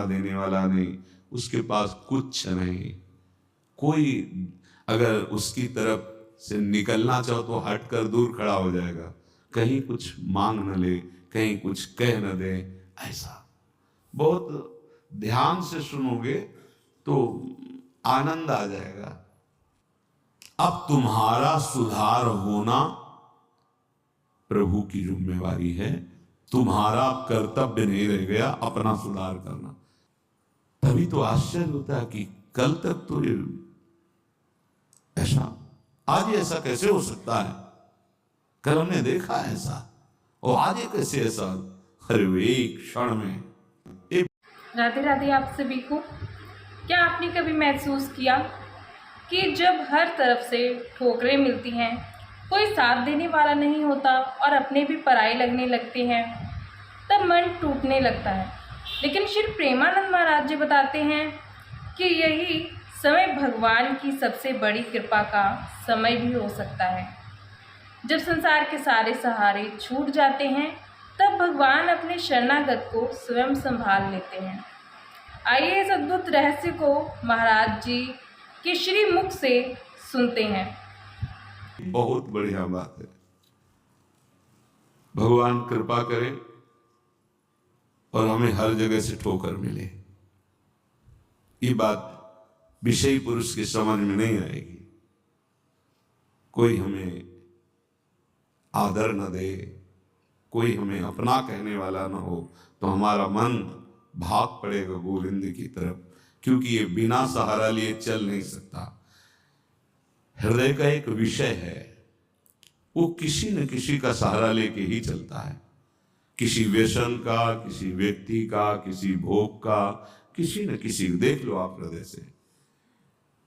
देने वाला नहीं, उसके पास कुछ नहीं। कोई अगर उसकी तरफ से निकलना चाहो तो हटकर दूर खड़ा हो जाएगा, कहीं कुछ मांग न ले, कहीं कुछ कह न दे। ऐसा बहुत ध्यान से सुनोगे तो आनंद आ जाएगा। अब तुम्हारा सुधार होना प्रभु की जिम्मेवारी है, तुम्हारा कर्तव्य नहीं रह गया अपना सुधार करना। तभी तो आश्चर्य होता है कि कल तक तो ये ऐसा, आज ये ऐसा कैसे हो सकता है, कल हमने देखा ऐसा, और आज ये कैसे ऐसा। अरे वो एक क्षण में राधे राधे आप सभी को। क्या आपने कभी महसूस किया कि जब हर तरफ से ठोकरें मिलती हैं, कोई साथ देने वाला नहीं होता और अपने भी पराये लगने लगते हैं, तब मन टूटने लगता है। लेकिन श्री प्रेमानंद महाराज जी बताते हैं कि यही समय भगवान की सबसे बड़ी कृपा का समय भी हो सकता है। जब संसार के सारे सहारे छूट जाते हैं, तब भगवान अपने शरणागत को स्वयं संभाल लेते हैं। आइए इस अद्भुत रहस्य को महाराज जी के श्री मुख से सुनते हैं। बहुत बढ़िया बात है। भगवान कृपा करे और हमें हर जगह से ठोकर मिले। ये बात विषयी पुरुष की समझ में नहीं आएगी। कोई हमें आदर न दे, कोई हमें अपना कहने वाला न हो, तो हमारा मन भाग पड़ेगा गोविंद की तरफ, क्योंकि ये बिना सहारा लिए चल नहीं सकता। हृदय का एक विषय है, वो किसी न किसी का सहारा लेके ही चलता है। किसी व्यसन का, किसी व्यक्ति का, किसी भोग का, किसी न किसी, देख लो आप हृदय से।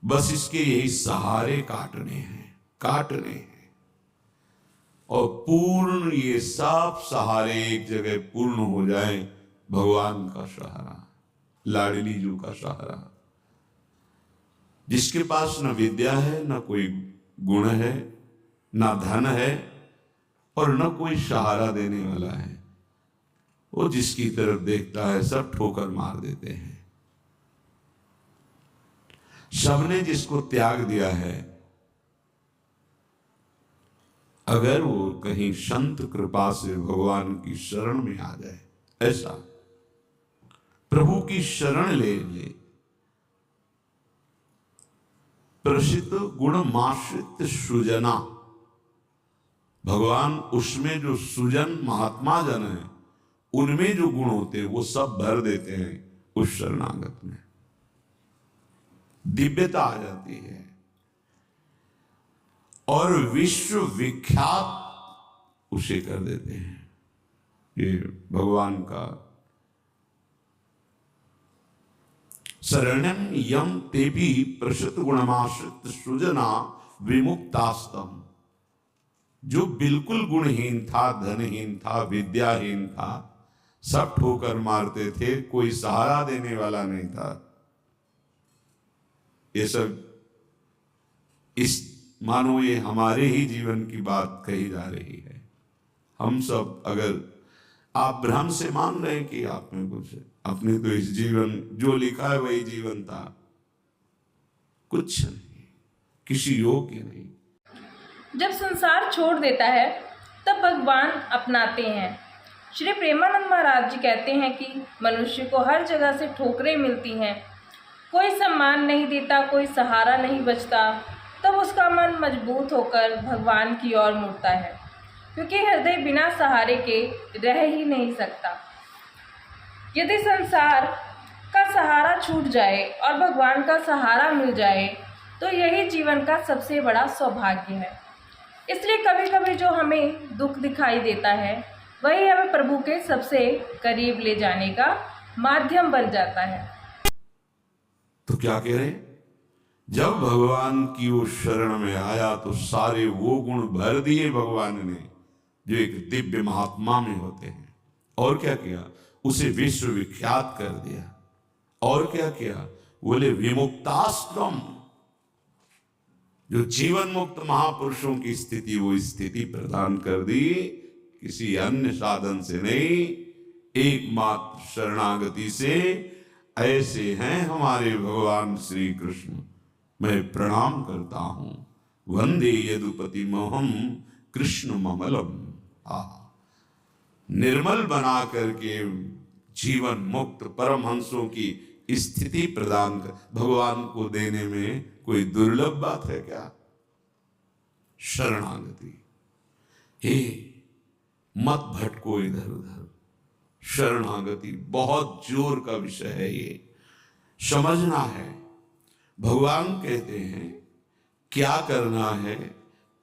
बस इसके यही सहारे काटने हैं। और पूर्ण ये सब सहारे एक जगह पूर्ण हो जाए, भगवान का सहारा, लाडली जी का सहारा। जिसके पास न विद्या है, न कोई गुण है, न धन है, और न कोई सहारा देने वाला है, वो जिसकी तरफ देखता है सब ठोकर मार देते हैं। सबने जिसको त्याग दिया है, अगर वो कहीं संत कृपा से भगवान की शरण में आ जाए, ऐसा प्रभु की शरण ले ले, प्रसिद्ध गुण माश्रित सुजना, भगवान उसमें जो सुजन महात्मा जन है, उनमें जो गुण होते हैं वो सब भर देते हैं उस शरणागत में। दिव्यता आ जाती है और विश्व विख्यात उसे कर देते हैं। ये भगवान का शरणं यम ते भी प्रसिद्ध गुणमाश्रित सुजना विमुक्तास्तम। जो बिल्कुल गुणहीन था, धनहीन था, विद्याहीन था, सब ठोकर मारते थे, कोई सहारा देने वाला नहीं था। ये सब इस मानो ये हमारे ही जीवन की बात कही जा रही है। हम सब, अगर आप भ्रम से मान रहे हैं कि आप में कुछ है, अपने तो इस जीवन जो लिखा है वही जीवन था, कुछ नहीं, किसी योग्य नहीं। जब संसार छोड़ देता है, तब भगवान अपनाते हैं। श्री प्रेमानंद महाराज जी कहते हैं कि मनुष्य को हर जगह से ठोकरें मिलती हैं, कोई सम्मान नहीं देता, कोई सहारा नहीं बचता, तब उसका मन मजबूत होकर भगवान की ओर मुड़ता है, क्योंकि हृदय बिना सहारे के रह ही नहीं सकता। यदि संसार का सहारा छूट जाए और भगवान का सहारा मिल जाए, तो यही जीवन का सबसे बड़ा सौभाग्य है। इसलिए कभी कभी जो हमें दुख दिखाई देता है, वही हमें प्रभु के सबसे करीब ले जाने का माध्यम बन जाता है। तो क्या कह रहे हैं? जब भगवान की वो शरण में आया तो सारे वो गुण भर दिए भगवान ने जो एक दिव्य महात्मा में होते हैं। और क्या किया? उसे विश्व विख्यात कर दिया। और क्या किया? बोले विमुक्ताश्रम, जो जीवन मुक्त महापुरुषों की स्थिति, वो स्थिति प्रदान कर दी, किसी अन्य साधन से नहीं, एकमात्र शरणागति से। ऐसे हैं हमारे भगवान श्री कृष्ण, मैं प्रणाम करता हूं। वंदे यदुपति मोहम कृष्ण ममलम। निर्मल बना करके जीवन मुक्त परमहंसों की स्थिति प्रदान कर भगवान को देने में कोई दुर्लभ बात है क्या? शरणागति। हे मत भटको इधर उधर। शरणागति बहुत जोर का विषय है, ये समझना है। भगवान कहते हैं क्या करना है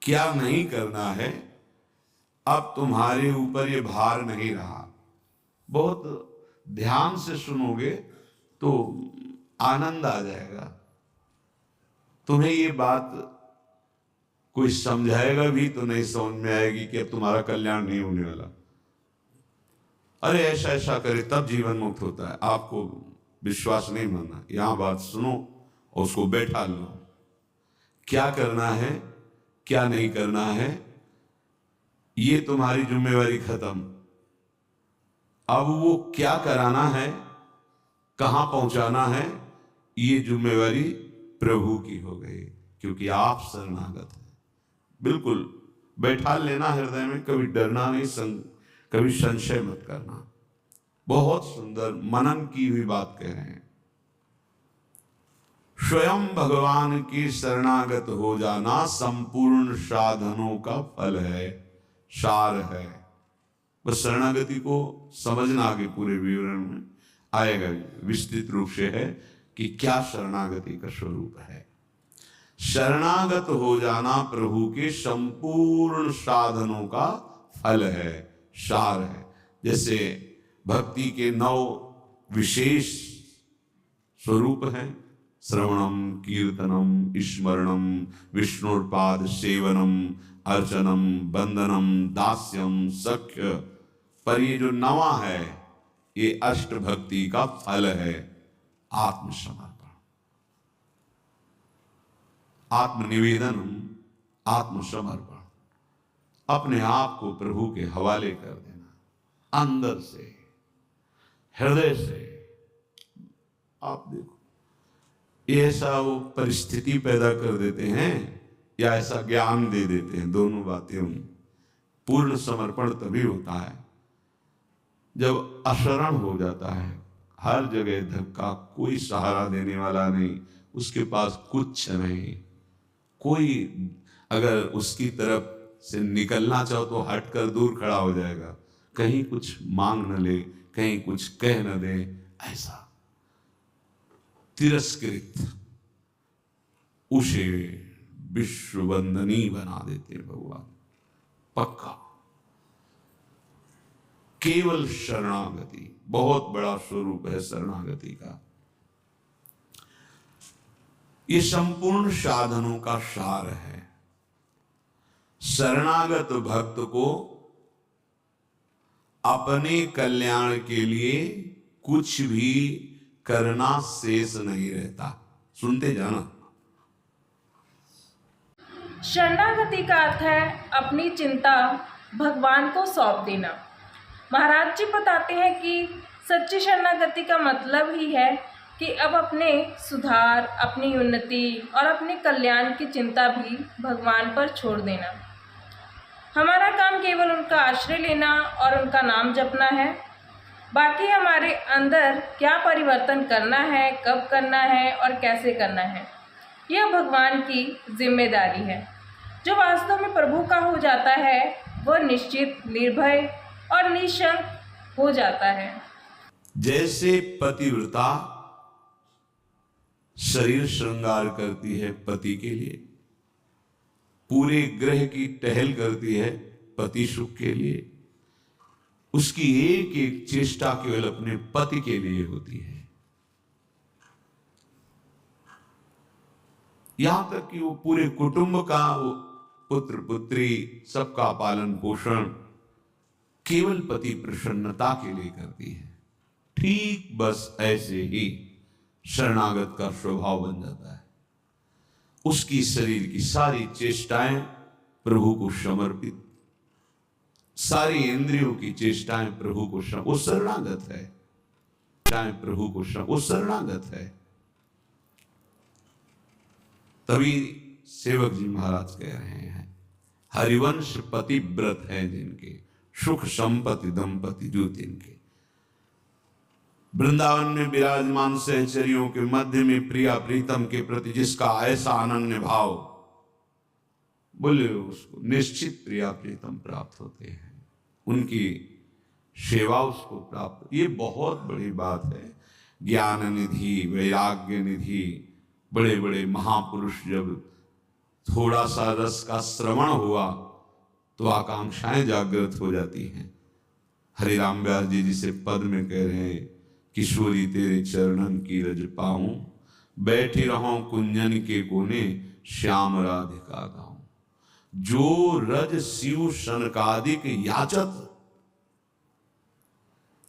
क्या नहीं करना है, अब तुम्हारे ऊपर ये भार नहीं रहा। बहुत ध्यान से सुनोगे तो आनंद आ जाएगा। तुम्हें ये बात कोई समझाएगा भी तो नहीं समझ में आएगी कि अब तुम्हारा कल्याण नहीं होने वाला। अरे ऐसा ऐसा करे तब जीवन मुक्त होता है। आपको विश्वास नहीं मानना, यहां बात सुनो और उसको बैठा लो। क्या करना है क्या नहीं करना है, ये तुम्हारी जिम्मेवारी खत्म। अब वो क्या कराना है, कहां पहुंचाना है, ये जिम्मेवारी प्रभु की हो गई, क्योंकि आप शरणागत हैं। बिल्कुल बैठा लेना हृदय में, कभी डरना नहीं, कभी संशय मत करना। बहुत सुंदर मनन की हुई बात कह रहे हैं। स्वयं भगवान की शरणागत हो जाना संपूर्ण साधनों का फल है, सार है। बस शरणागति को समझना, आगे पूरे विवरण में आएगा, विस्तृत रूप से है कि क्या शरणागति का स्वरूप है। शरणागत हो जाना प्रभु के संपूर्ण साधनों का फल है, सार है। जैसे भक्ति के 9 विशेष स्वरूप हैं, श्रवणम, कीर्तनम, स्मरणम, विष्णुपाद सेवनम, अर्चनम, बंदनम, दास्यम, सख्य। पर ये जो 9वां है, ये अष्ट भक्ति का फल है, आत्मसमर्पण, आत्मनिवेदन, आत्मसमर्पण। अपने आप को प्रभु के हवाले कर देना, अंदर से, हृदय से। आप देखो, ये ऐसा वो परिस्थिति पैदा कर देते हैं या ऐसा ज्ञान दे देते हैं, दोनों बातें हों। पूर्ण समर्पण तभी होता है जब अशरण हो जाता है, हर जगह धक्का, कोई सहारा देने वाला नहीं, उसके पास कुछ नहीं। कोई अगर उसकी तरफ से निकलना चाहो तो हटकर दूर खड़ा हो जाएगा, कहीं कुछ मांग न ले, कहीं कुछ कह न दे, ऐसा तिरस्कृत, उसे विश्व वंदनी बना देते भगवान। पक्का केवल शरणागति बहुत बड़ा स्वरूप है शरणागति का। ये संपूर्ण साधनों का सार है। शरणागत भक्त को अपने कल्याण के लिए कुछ भी करना शेष नहीं रहता। सुनते जाना। शरणागति का अर्थ है अपनी चिंता भगवान को सौंप देना। महाराज जी बताते हैं कि सच्ची शरणागति का मतलब ही है कि अब अपने सुधार, अपनी उन्नति और अपने कल्याण की चिंता भी भगवान पर छोड़ देना। हमारा काम केवल उनका आश्रय लेना और उनका नाम जपना है। बाकी हमारे अंदर क्या परिवर्तन करना है, कब करना है और कैसे करना है, यह भगवान की जिम्मेदारी है। जो वास्तव में प्रभु का हो जाता है वह निश्चित, निर्भय और निशंक हो जाता है। जैसे पतिव्रता शरीर श्रृंगार करती है पति के लिए, पूरे ग्रह की टहल करती है पति सुख के लिए, उसकी एक एक चेष्टा केवल अपने पति के लिए होती है। यहां तक कि वो पूरे कुटुंब का, वो पुत्र पुत्री सबका पालन पोषण केवल पति प्रसन्नता के लिए करती है। ठीक बस ऐसे ही शरणागत का स्वभाव बन जाता है। उसकी शरीर की सारी चेष्टाएं प्रभु को समर्पित, सारी इंद्रियों की चेष्टाएं प्रभु को वो शरणागत है। चाहे प्रभु को वो शरणागत है। तभी सेवक जी महाराज कह रहे हैं, हरिवंश पतिव्रत है जिनके, सुख संपत्ति दंपति जो तिनके। वृंदावन में विराजमान सहचरियों के मध्य में प्रिया प्रीतम के प्रति जिसका ऐसा अनन्य भाव, बोले उसको निश्चित प्रिया प्रीतम प्राप्त होते हैं, उनकी सेवा उसको प्राप्त। ये बहुत बड़ी बात है। ज्ञान निधि, वैराग्य निधि, बड़े बड़े महापुरुष जब थोड़ा सा रस का श्रवण हुआ तो आकांक्षाएं जागृत हो जाती हैं। हरिराम व्यास जी जिसे पद में कह रहे हैं, किशोरी तेरे चरणन की रज पाऊं, बैठी रहूं कुंजन के कोने, श्याम राधिका गाऊं। जो रज शिव सनकादिक याचत,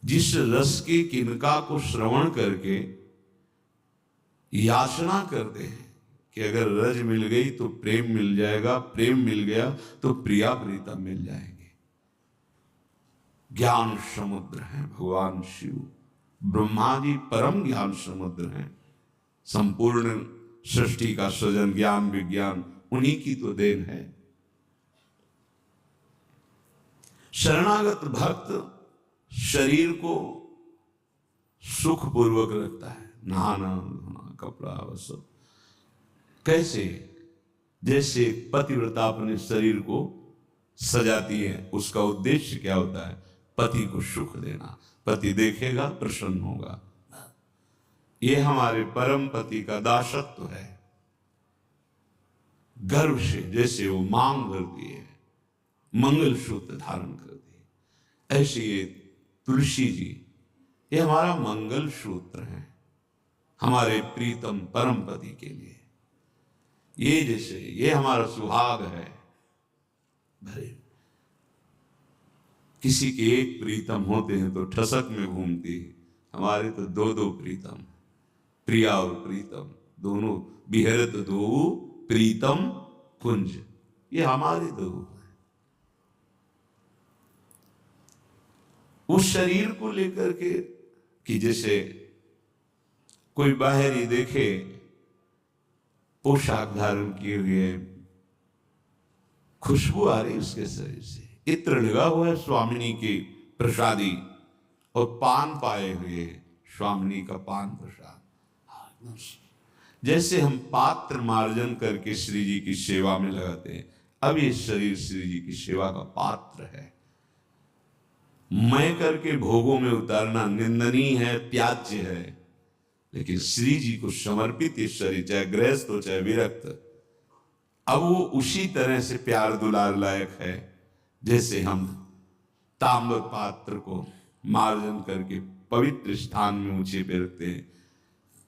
जिस रस की किनका को श्रवण करके याचना करते हैं कि अगर रज मिल गई तो प्रेम मिल जाएगा, प्रेम मिल गया तो प्रिया प्रीतम मिल जाएंगे। ज्ञान समुद्र है भगवान शिव, ब्रह्मा जी परम ज्ञान समुद्र हैं। संपूर्ण सृष्टि का सृजन, ज्ञान विज्ञान उन्हीं की तो देन है। शरणागत भक्त शरीर को सुखपूर्वक रखता है, नहाना धोना कपड़ा वस्त्र। कैसे? जैसे पतिव्रता अपने शरीर को सजाती है, उसका उद्देश्य क्या होता है? पति को सुख देना। पति देखेगा प्रसन्न होगा। ये हमारे परम पति का दासत्व है। गर्व से जैसे वो मांग भरती है, मंगल सूत्र धारण करती है, ऐसे ये तुलसी जी, ये हमारा मंगल सूत्र है हमारे प्रीतम परम पति के लिए। ये जैसे ये हमारा सुहाग है। भरे किसी के एक प्रीतम होते हैं तो ठसक में घूमती है, हमारे तो दो दो प्रीतम, प्रिया और प्रीतम दोनों, बिहरत दो प्रीतम कुंज, ये हमारे दो हैं। उस शरीर को लेकर के कि जैसे कोई बाहरी देखे पोशाक धारण किए हुए, खुशबू आ रही उसके शरीर से, इत्र लगा हुआ है स्वामिनी की प्रसादी, और पान पाए हुए स्वामिनी का पान प्रसाद। जैसे हम पात्र मार्जन करके श्री जी की सेवा में लगाते हैं, अब ये शरीर श्री जी की सेवा का पात्र है। मैं करके भोगों में उतारना निंदनीय है, त्याज्य है, लेकिन श्री जी को समर्पित ये शरीर, चाहे गृहस्थ हो चाहे विरक्त, अब वो उसी तरह से प्यार दुलार लायक है जैसे हम ताम्र पात्र को मार्जन करके पवित्र स्थान में ऊंचे पे रखते हैं।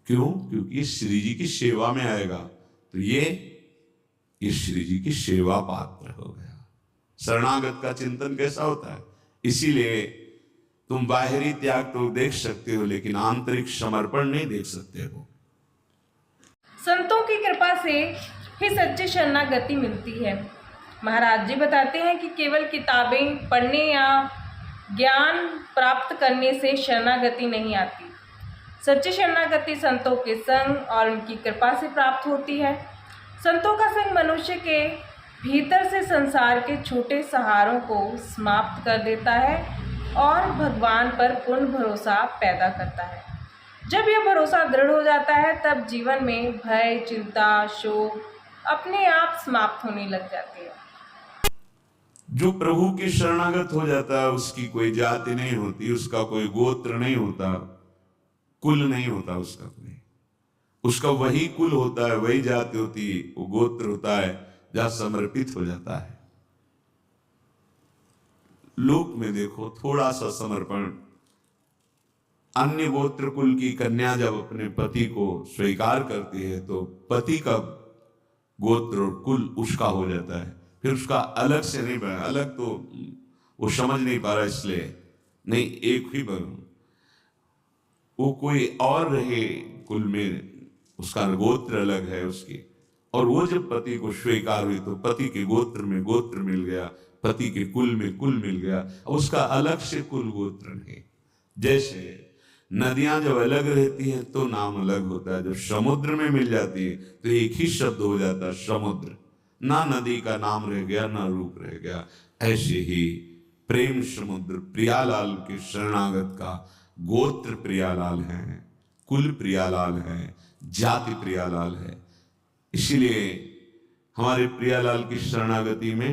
क्यों? क्योंकि ये श्री जी की सेवा में आएगा, तो ये श्री जी की सेवा पात्र हो गया। शरणागत का चिंतन कैसा होता है? इसीलिए तुम बाहरी त्याग तो देख सकते हो, लेकिन आंतरिक समर्पण नहीं देख सकते हो। संतों की कृपा से ही सच्ची शरणागति मिलती है। महाराज जी बताते हैं कि केवल किताबें पढ़ने या ज्ञान प्राप्त करने से शरणागति नहीं आती। सच्ची शरणागति संतों के संग और उनकी कृपा से प्राप्त होती है। संतों का संग मनुष्य के भीतर से संसार के छोटे सहारों को समाप्त कर देता है और भगवान पर पूर्ण भरोसा पैदा करता है। जब यह भरोसा दृढ़ हो जाता है, तब जीवन में भय, चिंता, शोक अपने आप समाप्त होने लग जाते हैं। जो प्रभु के शरणागत हो जाता है, उसकी कोई जाति नहीं होती, उसका कोई गोत्र नहीं होता, कुल नहीं होता उसका कोई, उसका वही कुल होता है, वही जाति होती है, वो गोत्र होता है जहां समर्पित हो जाता है। लोक में देखो थोड़ा सा समर्पण, अन्य गोत्र कुल की कन्या जब अपने पति को स्वीकार करती है तो पति का गोत्र और कुल उसका हो जाता है, फिर उसका अलग से नहीं बना। अलग तो वो समझ नहीं पा रहा, इसलिए नहीं, एक ही बनो, वो कोई और रहे कुल में, उसका गोत्र अलग है उसकी। और वो जब पति को स्वीकार हुई तो पति के गोत्र में गोत्र मिल गया, पति के कुल में कुल मिल गया, उसका अलग से कुल गोत्र नहीं। जैसे नदियां जब अलग रहती हैं तो नाम अलग होता है, जब समुद्र में मिल जाती है तो एक ही शब्द हो जाता है समुद्र। ना नदी का नाम रह गया ना रूप रह गया। ऐसे ही प्रेम समुद्र प्रियालाल के शरणागत का गोत्र प्रियालाल है, कुल प्रियालाल है, जाति प्रियालाल है। इसीलिए हमारे प्रियालाल की शरणागति में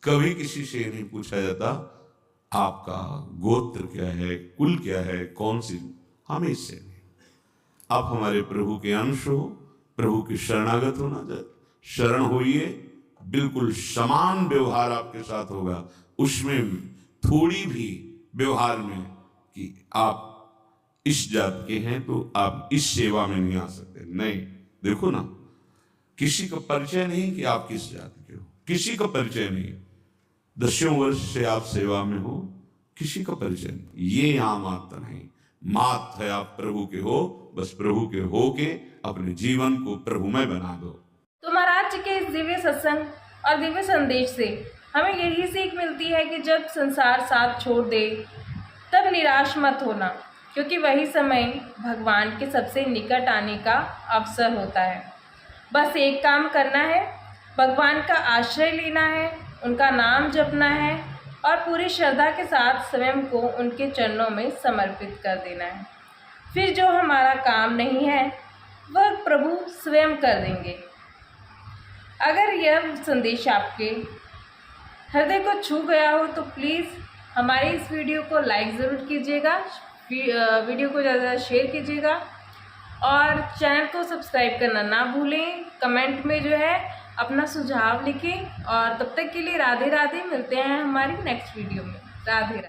कभी किसी से नहीं पूछा जाता आपका गोत्र क्या है, कुल क्या है, कौन सी, हमें इससे नहीं। आप हमारे प्रभु के अंश हो, प्रभु की शरणागत होना चाहिए, शरण होइए, बिल्कुल समान व्यवहार आपके साथ होगा। उसमें थोड़ी भी व्यवहार में कि आप इस जात के हैं तो आप इस सेवा में नहीं आ सकते, नहीं। देखो ना, किसी का परिचय नहीं कि आप किस जाति के हो, किसी का परिचय नहीं। 10 वर्ष से आप सेवा में हो, किसी का परिचय नहीं। ये यहाँ मात्र नहीं, मात है आप प्रभु के हो, बस प्रभु के हो के अपने जीवन को प्रभुमय बना दो। तो महाराज जी के इस दिव्य सत्संग और दिव्य संदेश से हमें यही सीख मिलती है कि जब संसार साथ छोड़ दे तब निराश मत होना, क्योंकि वही समय भगवान के सबसे निकट आने का अवसर होता है। बस एक काम करना है, भगवान का आश्रय लेना है, उनका नाम जपना है और पूरी श्रद्धा के साथ स्वयं को उनके चरणों में समर्पित कर देना है। फिर जो हमारा काम नहीं है वह प्रभु स्वयं कर देंगे। अगर यह संदेश आपके हृदय को छू गया हो तो प्लीज़ हमारे इस वीडियो को लाइक ज़रूर कीजिएगा, वीडियो को ज़्यादा शेयर कीजिएगा और चैनल को सब्सक्राइब करना ना भूलें। कमेंट में जो है अपना सुझाव लिखें और तब तक के लिए राधे राधे। मिलते हैं हमारी नेक्स्ट वीडियो में। राधे राधे।